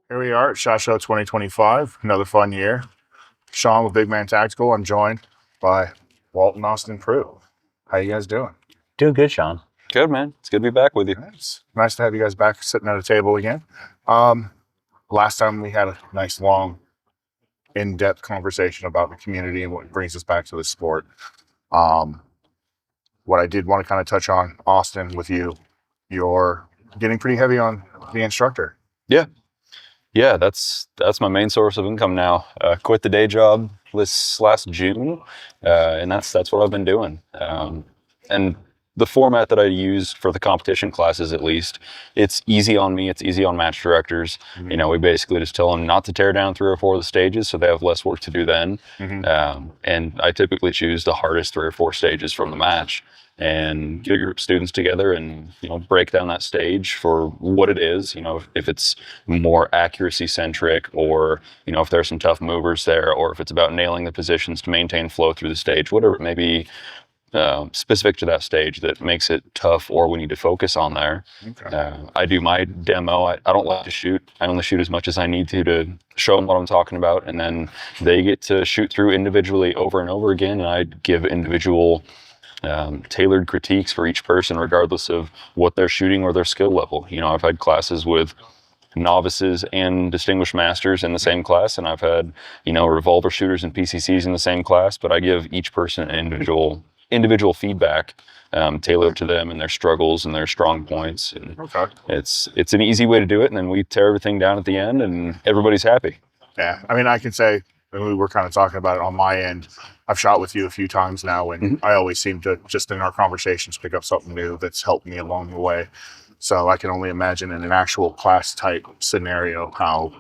Here we are at SHOT Show 2025, another fun year. Sean with Bigman Tactical. I'm joined by Walt and Austin Prue. How you guys doing? Doing good, Sean. Good, man. It's good to be back with you. It's nice to have you guys back sitting at a table again. Last time we had a nice, long, in-depth conversation about the community and what brings us back to the sport. What I did want to kind of touch on, Austin, with you, you're getting pretty heavy on the instructor. Yeah, that's my main source of income now. Quit the day job this last June, and that's what I've been doing. And the format that I use for the competition classes, at least, it's easy on me. It's easy on match directors. Mm-hmm. You know, we basically just tell them not to tear down 3 or 4 of the stages, so they have less work to do then. Mm-hmm. And I typically choose the hardest 3 or 4 stages from the match and get a group of students together and, you know, break down that stage for what it is. You know, if it's more accuracy centric, or, you know, if there's some tough movers there, or if it's about nailing the positions to maintain flow through the stage, whatever it may be, specific to that stage that makes it tough or we need to focus on there. Okay. I do my demo. I don't like to shoot. I only shoot as much as I need to show them what I'm talking about, and then they get to shoot through individually over and over again, and I give individual tailored critiques for each person regardless of what they're shooting or their skill level. You know, I've had classes with novices and distinguished masters in the same class, and I've had, you know, revolver shooters and PCCs in the same class, but I give each person an individual feedback tailored to them and their struggles and their strong points. And Okay. it's an easy way to do it, and then we tear everything down at the end and everybody's happy. Yeah, I mean, I can say, and we were kind of talking about it on my end, I've shot with you a few times now, and I always seem to, just in our conversations, pick up something new that's helped me along the way. So I can only imagine in an actual class type scenario how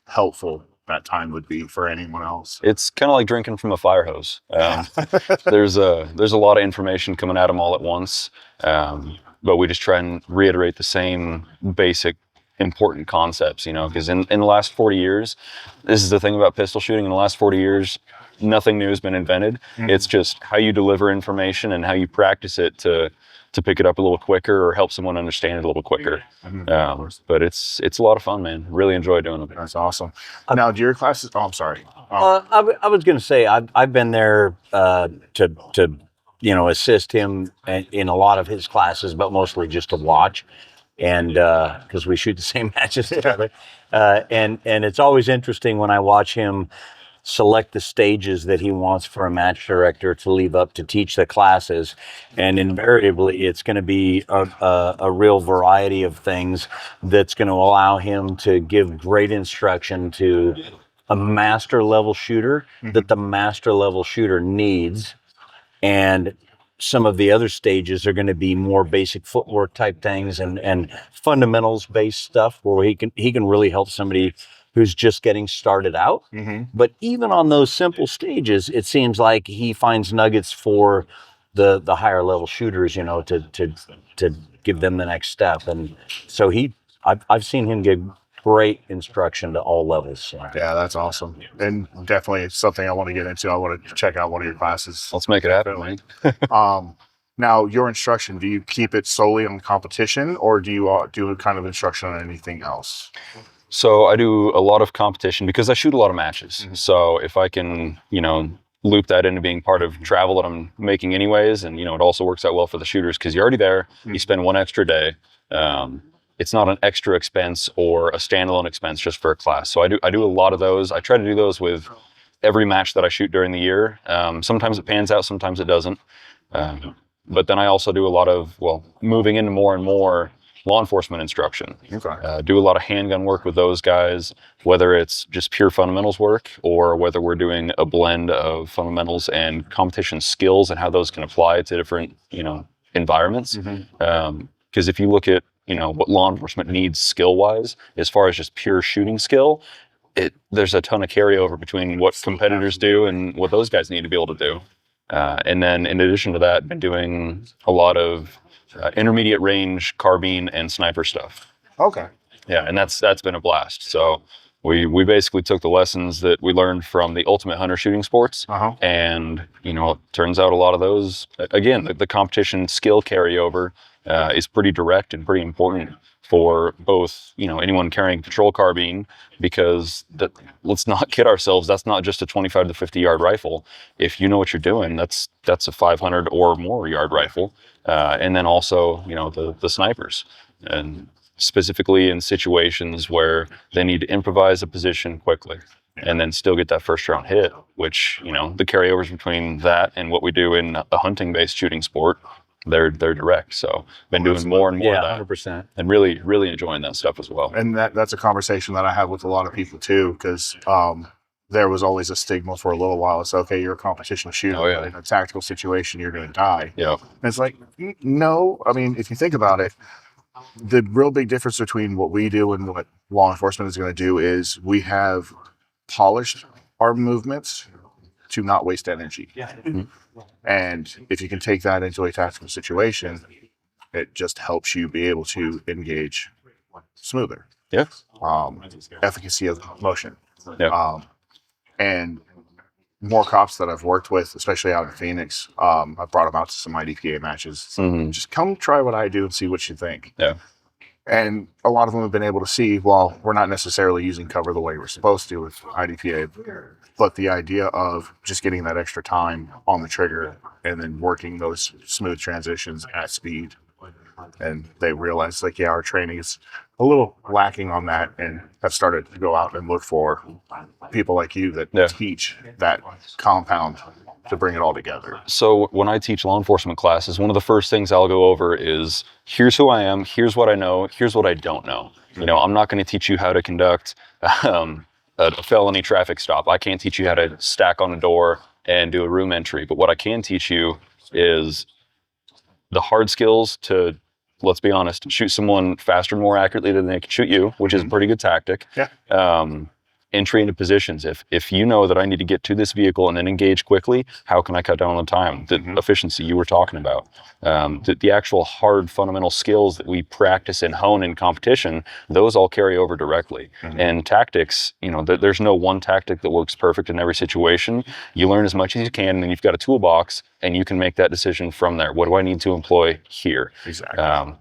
helpful that time would be for anyone else. It's kind of like drinking from a fire hose. There's a lot of information coming at them all at once, but we just try and reiterate the same basic important concepts, you know, because in the last 40 years, this is the thing about pistol shooting, in the last 40 years, nothing new has been invented. Mm-hmm. It's just how you deliver information and how you practice it to pick it up a little quicker or help someone understand it a little quicker. Mm-hmm. But it's a lot of fun, man. Really enjoy doing it. That's awesome. Now, do your classes? Oh, I'm sorry. I was going to say I've been there to assist him in a lot of his classes, but mostly just to watch, and because we shoot the same matches together, and it's always interesting when I watch him select the stages that he wants for a match director to leave up to teach the classes, and invariably it's going to be a real variety of things that's going to allow him to give great instruction to a master level shooter that the master level shooter needs, and some of the other stages are going to be more basic footwork type things and fundamentals based stuff where he can really help somebody who's just getting started out. Mm-hmm. But even on those simple stages, it seems like he finds nuggets for the higher level shooters, you know, to give them the next step. And so I've seen him give great instruction to all levels. So. Yeah, that's awesome. And definitely something I want to get into. I want to check out one of your classes. Let's make it happen, man. Now, your instruction, do you keep it solely on competition, or do you do a kind of instruction on anything else? So I do a lot of competition because I shoot a lot of matches. Mm-hmm. So if I can, you know, loop that into being part of travel that I'm making anyways, and, you know, it also works out well for the shooters because you're already there. Mm-hmm. You spend 1 extra day. It's not an extra expense or a standalone expense just for a class. So I do a lot of those. I try to do those with every match that I shoot during the year. Sometimes it pans out, sometimes it doesn't. But then I also do a lot of, moving into more and more law enforcement instruction. Okay. Do a lot of handgun work with those guys, whether it's just pure fundamentals work or whether we're doing a blend of fundamentals and competition skills and how those can apply to different, you know, environments. Mm-hmm. Because if you look at, you know, what law enforcement needs skill-wise, as far as just pure shooting skill, there's a ton of carryover between what competitors do and what those guys need to be able to do. And then in addition to that, been doing a lot of intermediate range carbine and sniper stuff. Okay. Yeah, and that's been a blast. So we basically took the lessons that we learned from the ultimate hunter shooting sports, Uh-huh. and it turns out a lot of those, again, the competition skill carryover is pretty direct and pretty important for both anyone carrying patrol carbine, because let's not kid ourselves, that's not just a 25 to 50 yard rifle. If you know what you're doing, that's a 500 or more yard rifle, and then also the snipers, and specifically in situations where they need to improvise a position quickly and then still get that first round hit, which, the carryovers between that and what we do in a hunting based shooting sport, they're direct. So been doing more and more of that, 100%. and really, really enjoying that stuff as well. And that's a conversation that I have with a lot of people too, because there was always a stigma for a little while. It's okay, you're a competition shooter, Oh, yeah. but in a tactical situation, you're going to die. Yeah. And it's like, no. I mean, if you think about it, the real big difference between what we do and what law enforcement is going to do is we have polished our movements to not waste energy. And if you can take that into a tactical situation, it just helps you be able to engage smoother. Yeah. Efficacy of motion. Yeah. And more cops that I've worked with, especially out in Phoenix, I've brought them out to some IDPA matches. Mhm. Just come try what I do and see what you think. Yeah. And a lot of them have been able to see, well, we're not necessarily using cover the way we're supposed to with IDPA, but the idea of just getting that extra time on the trigger and then working those smooth transitions at speed. And they realize, like, yeah, our training is a little lacking on that, and have started to go out and look for people like you that teach that compound to bring it all together. So when I teach law enforcement classes, one of the first things I'll go over is, here's who I am, here's what I know, here's what I don't know. I'm not going to teach you how to conduct a felony traffic stop. I can't teach you how to stack on a door and do a room entry. But what I can teach you is the hard skills to, let's be honest, shoot someone faster and more accurately than they can shoot you, which is a pretty good tactic. Yeah. Entry into positions. If you know that I need to get to this vehicle and then engage quickly, how can I cut down on the time? The efficiency you were talking about. The actual hard fundamental skills that we practice and hone in competition, those all carry over directly. And tactics, there's no one tactic that works perfect in every situation. You learn as much as you can, and then you've got a toolbox, and you can make that decision from there. What do I need to employ here? Exactly.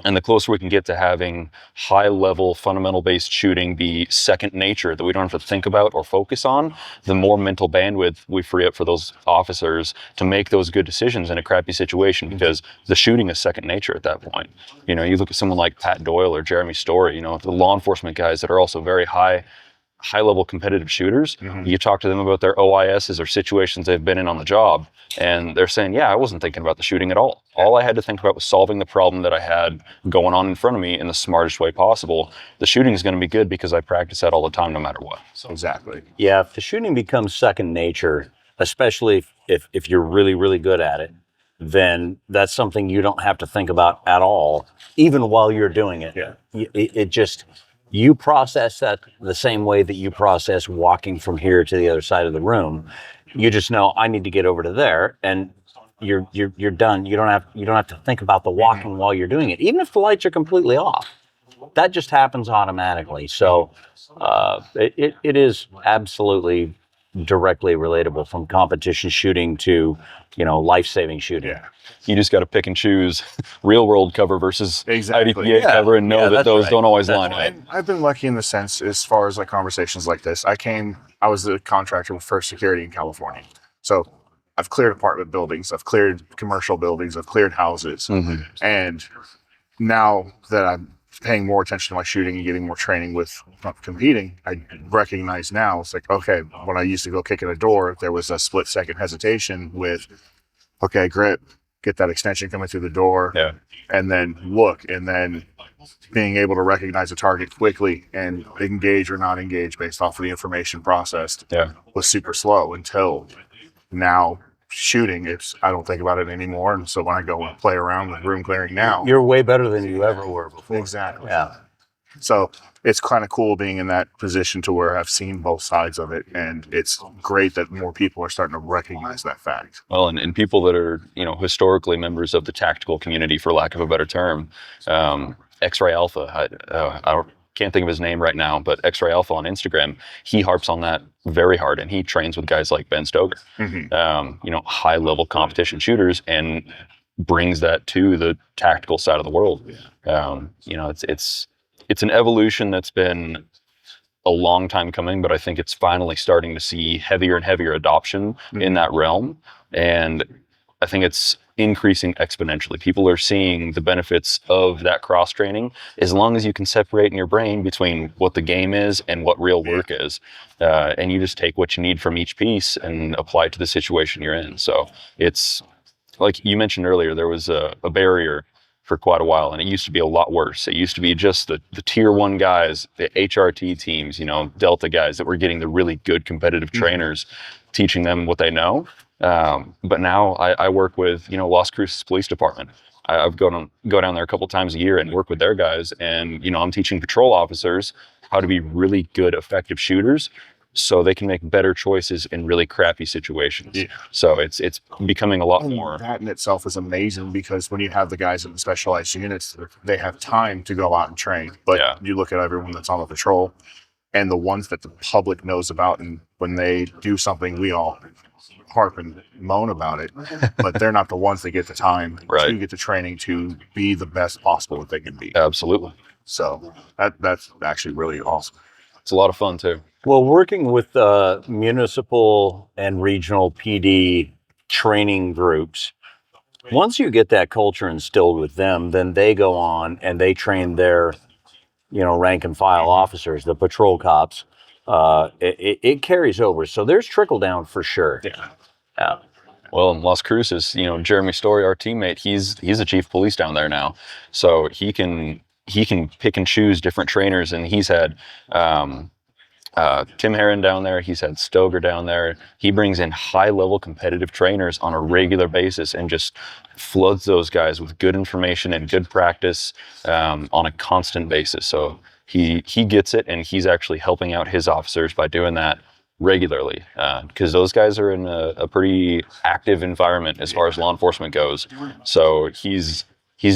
And the closer we can get to having high-level, fundamental-based shooting be second nature that we don't have to think about or focus on, the more mental bandwidth we free up for those officers to make those good decisions in a crappy situation, because the shooting is second nature at that point. You look at someone like Pat Doyle or Jeremy Story, the law enforcement guys that are also very high-level competitive shooters. You talk to them about their OISs or situations they've been in on the job, and they're saying, yeah, I wasn't thinking about the shooting at all. All I had to think about was solving the problem that I had going on in front of me in the smartest way possible. The shooting is going to be good because I practice that all the time, no matter what. Exactly. Yeah, if the shooting becomes second nature, especially if you're really, really good at it, then that's something you don't have to think about at all, even while you're doing it. Yeah. It just... You process that the same way that you process walking from here to the other side of the room. You just know, I need to get over to there, and you're done. You don't have to think about the walking while you're doing it, even if the lights are completely off. That just happens automatically. So it is absolutely directly relatable from competition shooting to life-saving shooting. Yeah. You just got to pick and choose real world cover versus Exactly. IDPA cover, and know that those don't always line up. And I've been lucky in the sense, as far as like conversations like this. I was the contractor with First Security in California. So I've cleared apartment buildings, I've cleared commercial buildings, I've cleared houses. And now that I'm paying more attention to my shooting and getting more training with competing, I recognize now, it's like, okay, when I used to go kick in a door, there was a split second hesitation with, okay, grip, get that extension coming through the door, and then look, and then being able to recognize a target quickly and engage or not engage based off of the information processed was super slow until now. Shooting, I don't think about it anymore, and so when I go and play around with room clearing now, You're way better than you ever were before. exactly. Yeah. So it's kind of cool being in that position to where I've seen both sides of it, and it's great that more people are starting to recognize that fact. Well, and people that are, historically members of the tactical community, for lack of a better term, X-Ray Alpha. can't think of his name right now, but X-Ray Alpha on Instagram, he harps on that very hard, and he trains with guys like Ben Stoker, high level competition shooters, and brings that to the tactical side of the world. It's an evolution that's been a long time coming, but I think it's finally starting to see heavier and heavier adoption in that realm. And I think it's increasing exponentially. People are seeing the benefits of that cross training as long as you can separate in your brain between what the game is and what real work is. And you just take what you need from each piece and apply it to the situation you're in. So it's like you mentioned earlier, there was a barrier for quite a while, and it used to be a lot worse. It used to be just the tier 1 guys, the HRT teams, Delta guys that were getting the really good competitive trainers, teaching them what they know. But now I work with, Las Cruces Police Department. I've go down there a couple times a year and work with their guys, and I'm teaching patrol officers how to be really good, effective shooters, so they can make better choices in really crappy situations. Yeah. So it's becoming a lot more. That in itself is amazing, because when you have the guys in the specialized units, they have time to go out and train. But you look at everyone that's on the patrol, and the ones that the public knows about, and when they do something, we all harp and moan about it, but they're not the ones that get the time to get the training to be the best possible that they can be. Absolutely. So that's actually really awesome. It's a lot of fun too. Well, working with municipal and regional PD training groups, once you get that culture instilled with them, then they go on and they train their, rank and file officers, the patrol cops. It carries over. So there's trickle down for sure. Yeah. Well, in Las Cruces, Jeremy Story, our teammate, he's a chief of police down there now, so he can pick and choose different trainers, and he's had Tim Herron down there. He's had Stoger down there. He brings in high-level competitive trainers on a regular basis and just floods those guys with good information and good practice on a constant basis. So he gets it, and he's actually helping out his officers by doing that regularly, because those guys are in a pretty active environment as far as law enforcement goes. So he's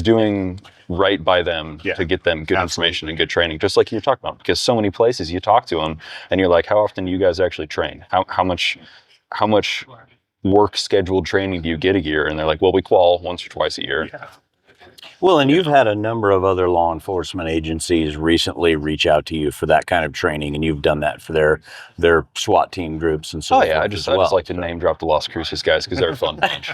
doing right by them to get them good information and good training, just like you're talking about. Because so many places you talk to them, and you're like, how often do you guys actually train? How much work scheduled training do you get a year? And they're like, well, we qual once or twice a year. Yeah. Well, and you've had a number of other law enforcement agencies recently reach out to you for that kind of training, and you've done that for their SWAT team groups and so forth. I just like to name drop the Las Cruces guys because they're a fun bunch.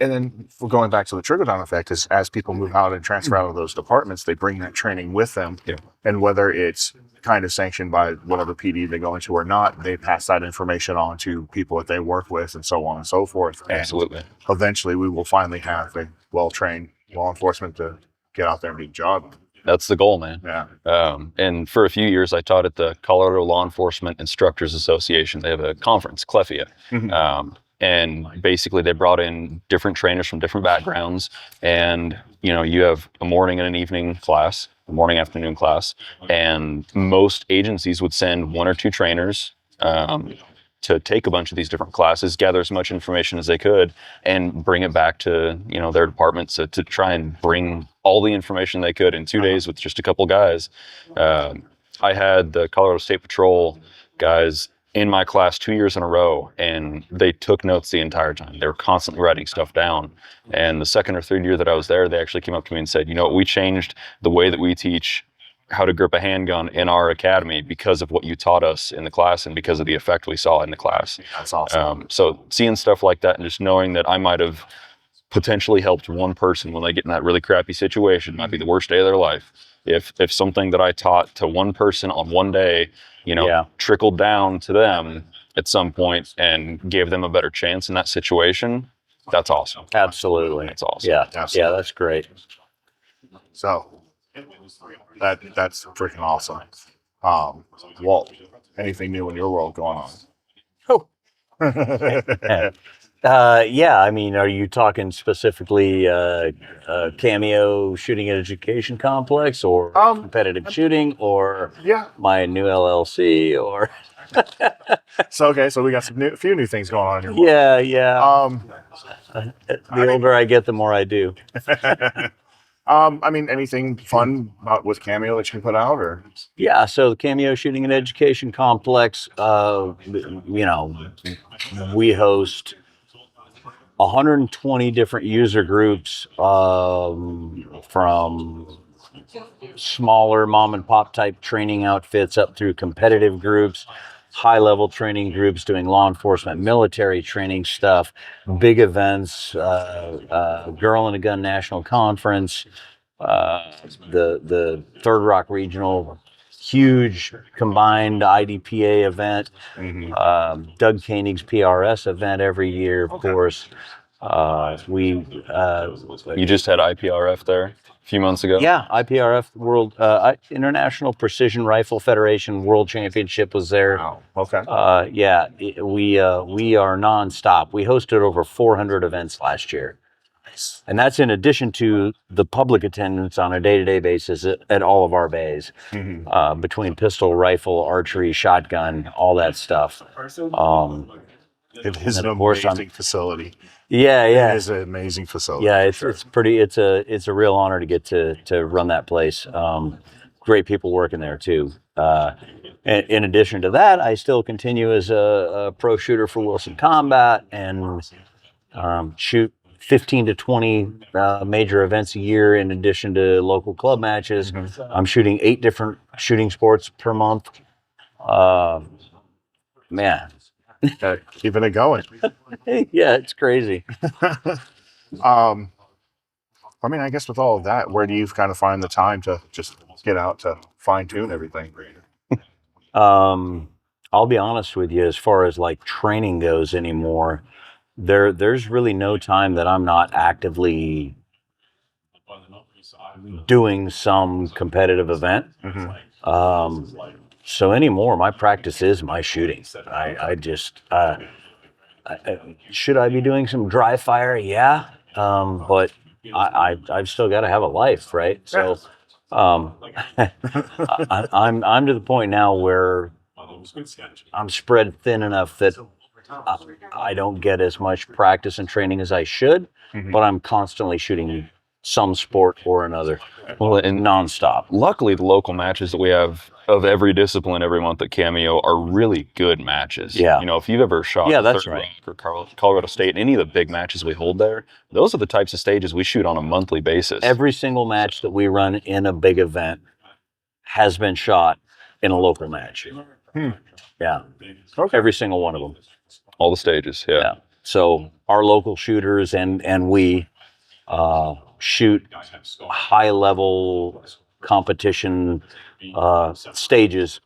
And then we're going back to the trickle-down effect, is as people move out and transfer out of those departments, they bring that training with them. Yeah. And whether it's kind of sanctioned by whatever PD they go into or not, they pass that information on to people that they work with, and so on and so forth. Absolutely. And eventually we will finally have a well-trained law enforcement to get out there and do the job. That's the goal, man. Yeah. And for a few years, I taught at the Colorado Law Enforcement Instructors Association. They have a conference, CLEFIA. Mm-hmm. And basically they brought in different trainers from different backgrounds, and you have a morning and an evening class, a morning afternoon class, and most agencies would send 1 or 2 trainers to take a bunch of these different classes, gather as much information as they could, and bring it back to their departments to try and bring all the information they could in 2 days with just a couple guys. I had the Colorado State Patrol guys in my class 2 years in a row, and they took notes the entire time. They were constantly writing stuff down. And the second or third year that I was there, they actually came up to me and said, we changed the way that we teach how to grip a handgun in our academy because of what you taught us in the class and because of the effect we saw in the class. That's awesome. So seeing stuff like that and just knowing that I might have potentially helped one person when they get in that really crappy situation, might be the worst day of their life. If something that I taught to one person on one day, trickled down to them at some point and gave them a better chance in that situation, that's awesome. Absolutely. That's awesome. Yeah. Absolutely. Yeah, that's great. So that's freaking awesome. Walt, anything new in your world going on? Oh. Yeah, I mean, are you talking specifically Cameo shooting education complex, or competitive shooting, or my new LLC, or? So we got a few new things going on in your world. Yeah. The older I get, the more I do. I mean, anything fun with Cameo that you put out, or? Yeah, so the Cameo Shooting and Education Complex, you know, we host 120 different user groups, from smaller mom and pop type training outfits up through competitive groups, high level training groups doing law enforcement, military training stuff, big events, Girl in a Gun National Conference, the Third Rock Regional, huge combined IDPA event, Doug Koenig's PRS event every year, of course. You just had IPRF there a few months ago. Yeah, IPRF World International Precision Rifle Federation World Championship was there. Wow. Okay. We are nonstop. We hosted over 400 events last year. And that's in addition to the public attendance on a day-to-day basis at all of our bays, between pistol, rifle, archery, shotgun, all that stuff. It is an amazing facility. Yeah. It is an amazing facility. Yeah, it's a real honor to get to run that place. Great people working there too. In addition to that, I still continue as a pro shooter for Wilson Combat and shoot 15 to 20 major events a year in addition to local club matches. I'm shooting 8 different shooting sports per month. Man. Keeping it going. Yeah, it's crazy. I mean, I guess with all of that, where do you kind of find the time to just get out to fine tune everything? I'll be honest with you, as far as like training goes anymore, there's really no time that I'm not actively doing some competitive event. So anymore, my practice is my shooting. Should I be doing some dry fire? Yeah. But I've still got to have a life, right? So, I'm to the point now where I'm spread thin enough that I don't get as much practice and training as I should, but I'm constantly shooting some sport or another. Well, and nonstop. Luckily, the local matches that we have of every discipline every month at Cameo are really good matches. Yeah. You know, if you've ever shot that's Third right. Rock or Colorado State, any of the big matches we hold there, those are the types of stages we shoot on a monthly basis. Every single match that we run in a big event has been shot in a local match. Yeah. Okay. Every single one of them. All the stages, yeah. So our local shooters and we shoot high-level competition stages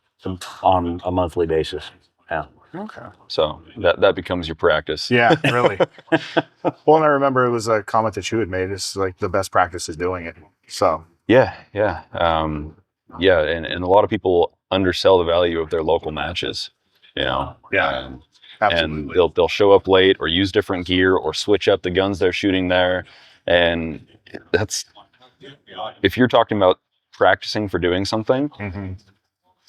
on a monthly basis. Yeah. Okay. So that becomes your practice. Yeah, really. Well, and I remember it was a comment that you had made. It's like the best practice is doing it. So. Yeah. And a lot of people undersell the value of their local matches. You know. Yeah. Absolutely. And they'll show up late or use different gear or switch up the guns they're shooting there. And that's, if you're talking about practicing for doing something,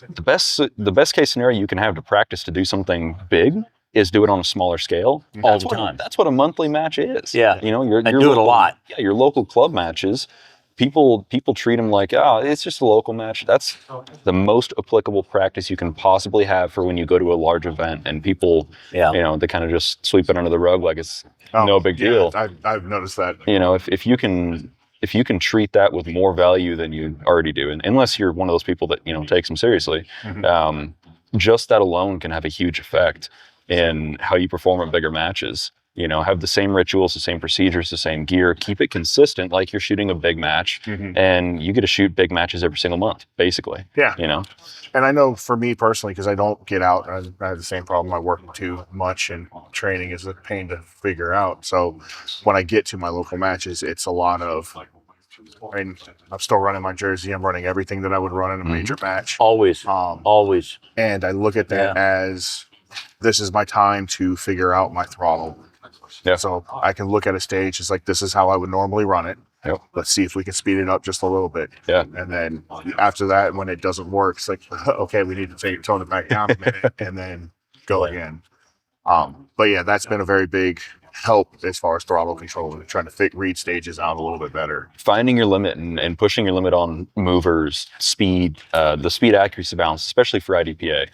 the best case scenario you can have to practice to do something big is do it on a smaller scale all the time. That's what a monthly match is. Yeah. You know, I do it a lot. Yeah, your local club matches. People treat them like, it's just a local match. That's the most applicable practice you can possibly have for when you go to a large event. And people, you know, they kind of just sweep it under the rug like it's no big deal. I've noticed that. You know, if you can treat that with more value than you already do, and unless you're one of those people that, you know, takes them seriously, just that alone can have a huge effect in how you perform at bigger matches. You know, have the same rituals, the same procedures, the same gear, keep it consistent like you're shooting a big match, and you get to shoot big matches every single month, basically. Yeah. You know? And I know for me personally, because I don't get out, I have the same problem. I work too much, and training is a pain to figure out. So when I get to my local matches, it's a lot of, I mean, I'm still running my jersey. I'm running everything that I would run in a major match. Always. And I look at that as, this is my time to figure out my throttle. Yeah. So I can look at a stage, it's like, this is how I would normally run it. Yep. Let's see if we can speed it up just a little bit. Yeah. And then after that, when it doesn't work, it's like, okay, we need to tone it back down a minute and then go again. But yeah, that's been a very big help as far as throttle control and trying to read stages out a little bit better. Finding your limit and pushing your limit on movers, speed, the speed accuracy balance, especially for IDPA.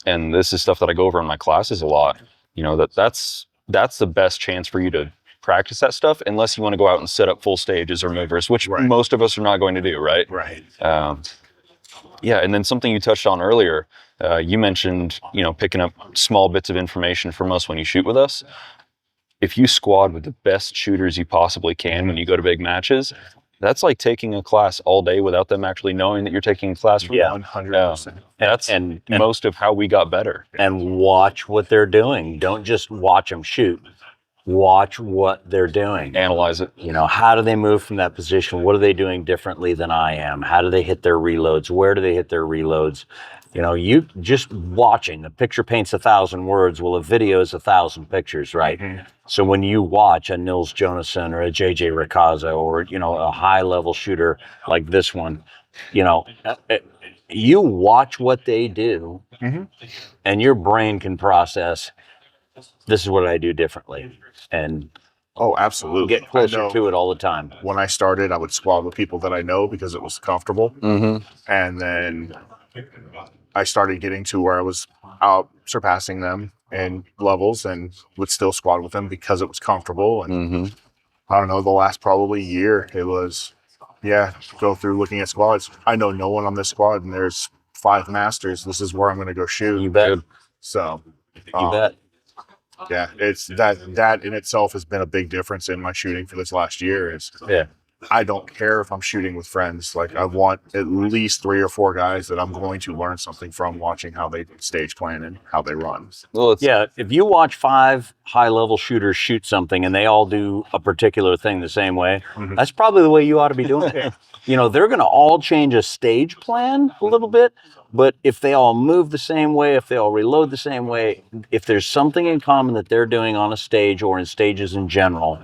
And this is stuff that I go over in my classes a lot. You know, that's the best chance for you to practice that stuff, unless you want to go out and set up full stages or movers, which most of us are not going to do, right? Right. Yeah, and then something you touched on earlier, you mentioned, you know, picking up small bits of information from us when you shoot with us. If you squad with the best shooters you possibly can when you go to big matches, that's like taking a class all day without them actually knowing that you're taking a class from them. 100%. That's most of how we got better. And watch what they're doing. Don't just watch them shoot. Watch what they're doing. Analyze it. You know, how do they move from that position? What are they doing differently than I am? How do they hit their reloads? Where do they hit their reloads? You know, you just watching. The picture paints 1,000 words. Well, a video is 1,000 pictures, right? So when you watch a Nils Jonassen or a JJ Ricazzo or, you know, a high-level shooter like this one, you know, you watch what they do, and your brain can process, this is what I do differently. And oh, absolutely. Get closer to it all the time. When I started, I would squad with people that I know because it was comfortable. And then I started getting to where I was out surpassing them in levels and would still squad with them because it was comfortable. And I don't know, the last probably year, it was, go through looking at squads. I know no one on this squad, and there's 5 masters. This is where I'm going to go shoot. You bet. So, You bet. Yeah, it's that in itself has been a big difference in my shooting for this last year. Is I don't care if I'm shooting with friends. Like, I want at least 3 or 4 guys that I'm going to learn something from watching how they stage plan and how they run. Well, if you watch 5 high-level shooters shoot something and they all do a particular thing the same way, that's probably the way you ought to be doing it. You know, they're going to all change a stage plan a little bit, but if they all move the same way, if they all reload the same way, if there's something in common that they're doing on a stage or in stages in general,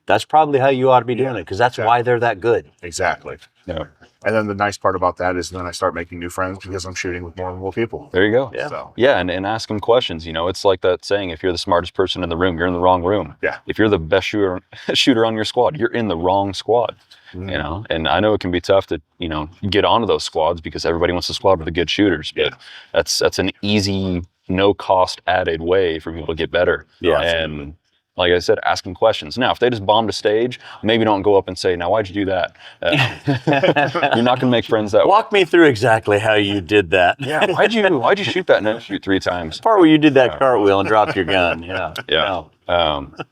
that's probably how you ought to be doing it, because that's why they're that good. Exactly. Yeah. And then the nice part about that is then I start making new friends because I'm shooting with more people. There you go. Yeah. So, And ask them questions. You know, it's like that saying, if you're the smartest person in the room, you're in the wrong room. Yeah. If you're the best shooter on your squad, you're in the wrong squad. You know, and I know it can be tough to, you know, get onto those squads because everybody wants to squad with the good shooters, but that's an easy, no cost added way for people to get better. Yeah. And like I said, asking questions. Now, if they just bombed a stage, maybe don't go up and say, now, why'd you do that? You're not going to make friends that way. Walk me through exactly how you did that. Yeah, why'd you shoot that and then shoot 3 times? Part where you did that cartwheel and dropped your gun. Yeah. Yeah.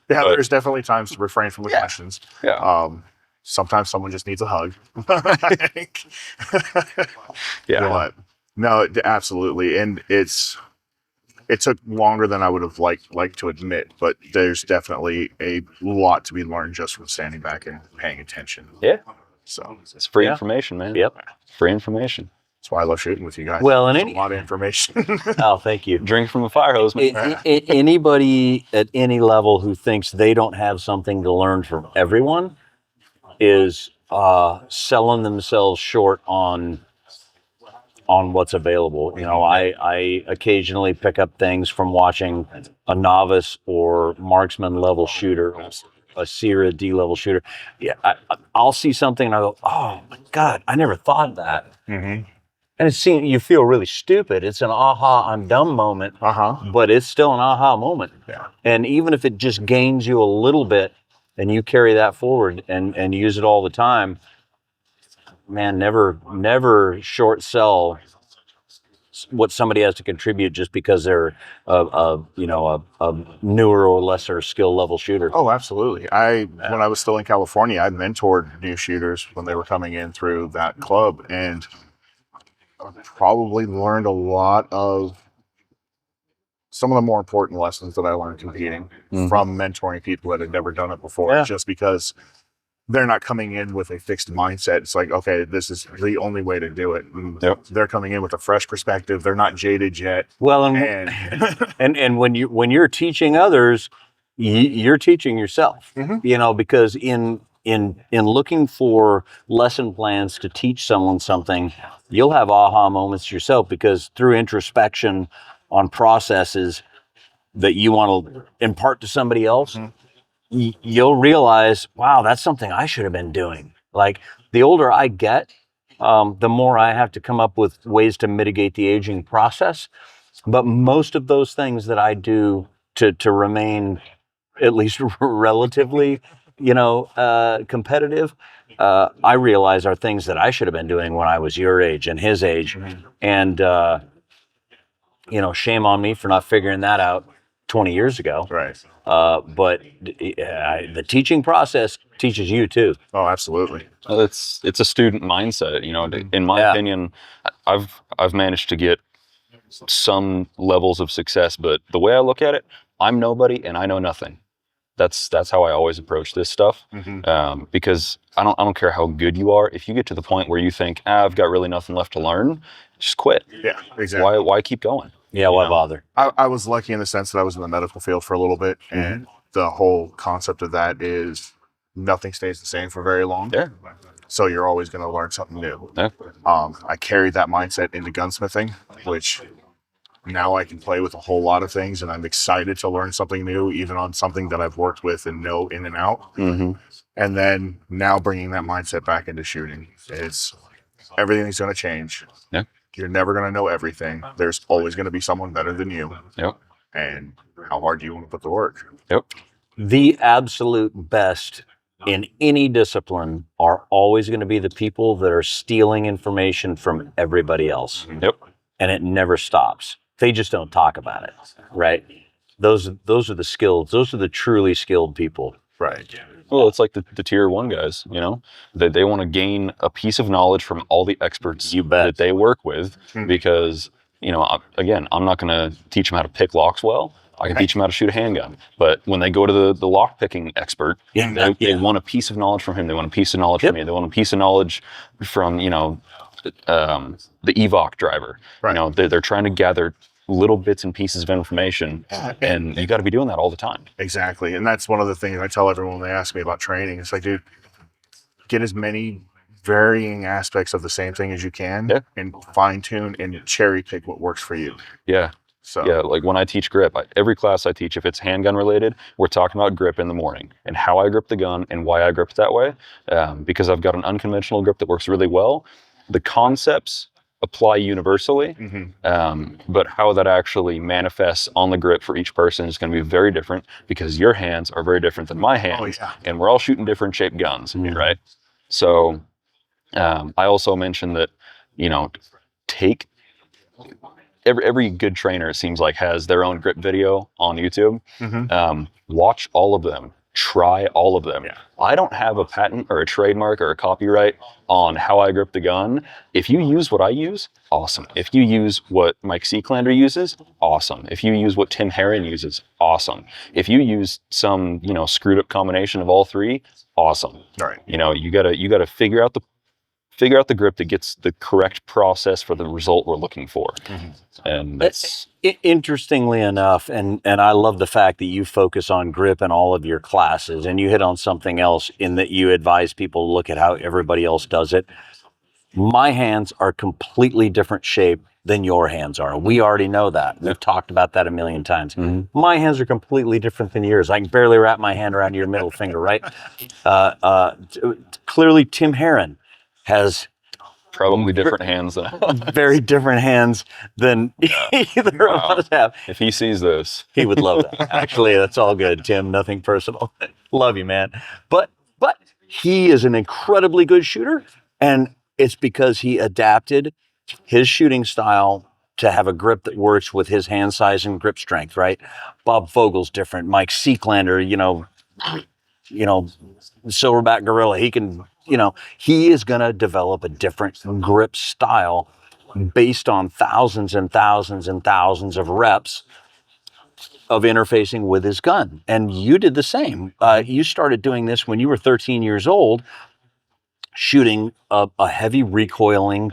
there's definitely times to refrain from the questions. Yeah. Sometimes someone just needs a hug. Yeah. But no, absolutely. And it took longer than I would have liked to admit, but there's definitely a lot to be learned just from standing back and paying attention. Yeah. So It's free information, man. Yep. Free information. that's why I love shooting with you guys. Well, and There's a lot of information. Oh, thank you. Drink from a fire hose, man. Anybody at any level who thinks they don't have something to learn from everyone is selling themselves short on what's available. You know, I occasionally pick up things from watching a novice or marksman level shooter, a Sierra D level shooter. Yeah, I'll see something and I go, oh my God, I never thought of that. And you feel really stupid. It's an aha, I'm dumb moment, but it's still an aha moment. Yeah. And even if it just gains you a little bit and you carry that forward and use it all the time, man, never short sell what somebody has to contribute just because they're a newer or lesser skill level shooter. Oh, absolutely. When I was still in California, I mentored new shooters when they were coming in through that club, and I probably learned a lot of some of the more important lessons that I learned competing from mentoring people that had never done it before, just because they're not coming in with a fixed mindset. It's like, okay, this is the only way to do it. They're coming in with a fresh perspective. They're not jaded yet. Well, and when you're teaching others, you're teaching yourself. You know, because in looking for lesson plans to teach someone something, you'll have aha moments yourself, because through introspection on processes, that you want to impart to somebody else, you'll realize, wow, that's something I should have been doing. Like the older I get, the more I have to come up with ways to mitigate the aging process. But most of those things that I do to remain at least relatively, competitive, I realize are things that I should have been doing when I was your age and his age. And, shame on me for not figuring that out 20 years ago. Right. But the teaching process teaches you too. Oh, absolutely. It's a student mindset, in my opinion. I've managed to get some levels of success, but the way I look at it, I'm nobody and I know nothing. That's how I always approach this stuff. Because I don't care how good you are. If you get to the point where you think, I've got really nothing left to learn, just quit. Yeah, exactly. Why keep going? Yeah, why bother? I was lucky in the sense that I was in the medical field for a little bit, and the whole concept of that is nothing stays the same for very long. Yeah. So you're always going to learn something new. Yeah. I carried that mindset into gunsmithing, which now I can play with a whole lot of things, and I'm excited to learn something new, even on something that I've worked with and know in and out. And then now bringing that mindset back into shooting, everything's going to change. Yeah. You're never going to know everything. There's always going to be someone better than you. Yep. And how hard do you want to put the work? Yep. The absolute best in any discipline are always going to be the people that are stealing information from everybody else. Yep. And it never stops. They just don't talk about it, right? Those are the skilled. Those are the truly skilled people. Right. Well, it's like the tier 1 guys, that they want to gain a piece of knowledge from all the experts that they work with, because, again, I'm not going to teach them how to pick locks well. I can teach them how to shoot a handgun. But when they go to the lock picking expert, they want a piece of knowledge from him. They want a piece of knowledge from me. They want a piece of knowledge from, the EVOC driver. Right. They're trying to gather little bits and pieces of information, and you got to be doing that all the time. Exactly. And that's one of the things I tell everyone when they ask me about training. It's like, dude, get as many varying aspects of the same thing as you can, and fine tune and cherry pick what works for you. Yeah. So yeah, like when I teach grip, every class I teach, if it's handgun related, we're talking about grip in the morning and how I grip the gun and why I grip that way, because I've got an unconventional grip that works really well. The concepts apply universally, but how that actually manifests on the grip for each person is going to be very different, because your hands are very different than my hands, and we're all shooting different shaped guns, right? So I also mentioned that, take every good trainer, it seems like, has their own grip video on YouTube. Watch all of them. Try all of them. Yeah. I don't have a patent or a trademark or a copyright on how I grip the gun. If you use what I use, awesome. If you use what Mike Seaclander uses, awesome. If you use what Tim Herron uses, awesome. If you use some, screwed up combination of all three, awesome. All right. You gotta figure out the grip that gets the correct process for the result we're looking for. And that's interestingly enough, and I love the fact that you focus on grip in all of your classes, and you hit on something else in that you advise people to look at how everybody else does it. My hands are completely different shape than your hands are. We already know that. We've talked about that a million times. My hands are completely different than yours. I can barely wrap my hand around your middle finger, right? Clearly, Tim Herron has probably different hands than very different hands than either of us have. If he sees this, he would love that. Actually, that's all good, Tim. Nothing personal. Love you, man. But he is an incredibly good shooter, and it's because he adapted his shooting style to have a grip that works with his hand size and grip strength, right? Bob Fogel's different. Mike Seaclander, silverback gorilla, he can, he is going to develop a different grip style based on thousands and thousands and thousands of reps of interfacing with his gun. And you did the same. You started doing this when you were 13 years old, shooting a heavy recoiling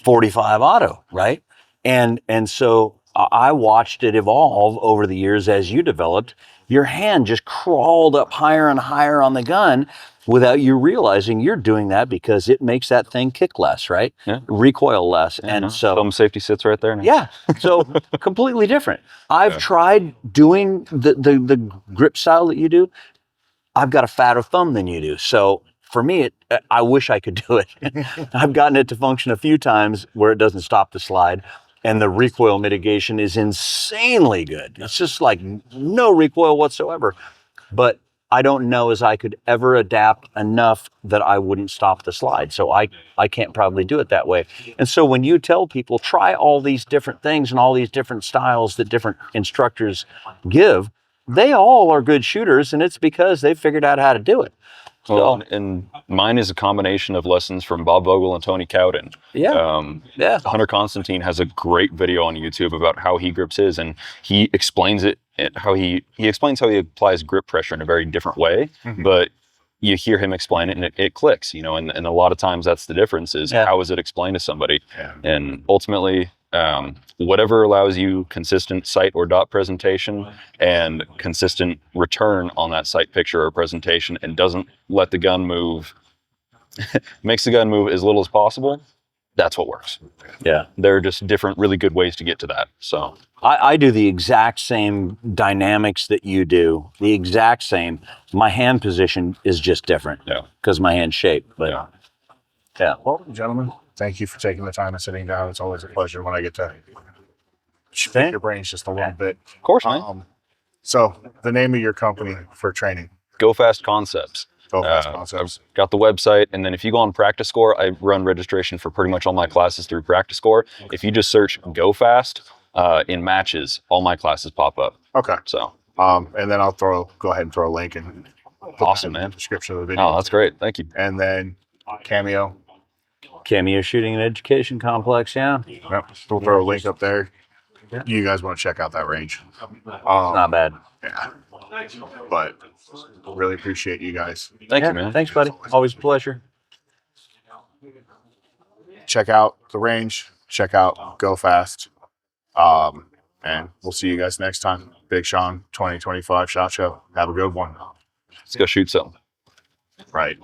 45 auto, right? And so I watched it evolve over the years as you developed. Your hand just crawled up higher and higher on the gun, without you realizing you're doing that because it makes that thing kick less, right? Yeah. Recoil less. Yeah, and so film safety sits right there now. yeah, so completely different. I've tried doing the grip style that you do. I've got a fatter thumb than you do. So for me, I wish I could do it. I've gotten it to function a few times where it doesn't stop the slide. And the recoil mitigation is insanely good. It's just like no recoil whatsoever. But I don't know as I could ever adapt enough that I wouldn't stop the slide. So I can't probably do it that way. And so when you tell people, try all these different things and all these different styles that different instructors give, they all are good shooters, and it's because they've figured out how to do it. Well, and mine is a combination of lessons from Bob Vogel and Tony Cowden. Hunter Constantine has a great video on YouTube about how he grips his, and he explains it, how he explains how he applies grip pressure in a very different way, but you hear him explain it and it clicks, you know, and a lot of times that's the difference is how is it explained to somebody? And ultimately, whatever allows you consistent sight or dot presentation and consistent return on that sight picture or presentation and doesn't let the gun move, makes the gun move as little as possible, that's what works. Yeah. There are just different really good ways to get to that. So I do the exact same dynamics that you do, the exact same. My hand position is just different because my hand shape. But yeah. Well, gentlemen, thank you for taking the time and sitting down. It's always a pleasure when I get to pick your brains just a little bit. Of course, man. So the name of your company for training? GoFAST Concepts. GoFAST Concepts. I've got the website, and then if you go on Practice Score, I run registration for pretty much all my classes through Practice Score. If you just search GoFAST in matches, all my classes pop up. Okay. So, and then I'll go ahead and throw a link and awesome, man. Description of the video. Oh, that's great. Thank you. And then Cameo. Cameo Shooting and Education Complex. Yeah. Yep. We'll throw a link up there. You guys want to check out that range? Not bad. Yeah. But really appreciate you guys. Thank you, man. Thanks, buddy. Always a pleasure. Check out the range. Check out GoFAST. And we'll see you guys next time. Big Sean 2025 SHOT Show. Have a good one. Let's go shoot something. Right.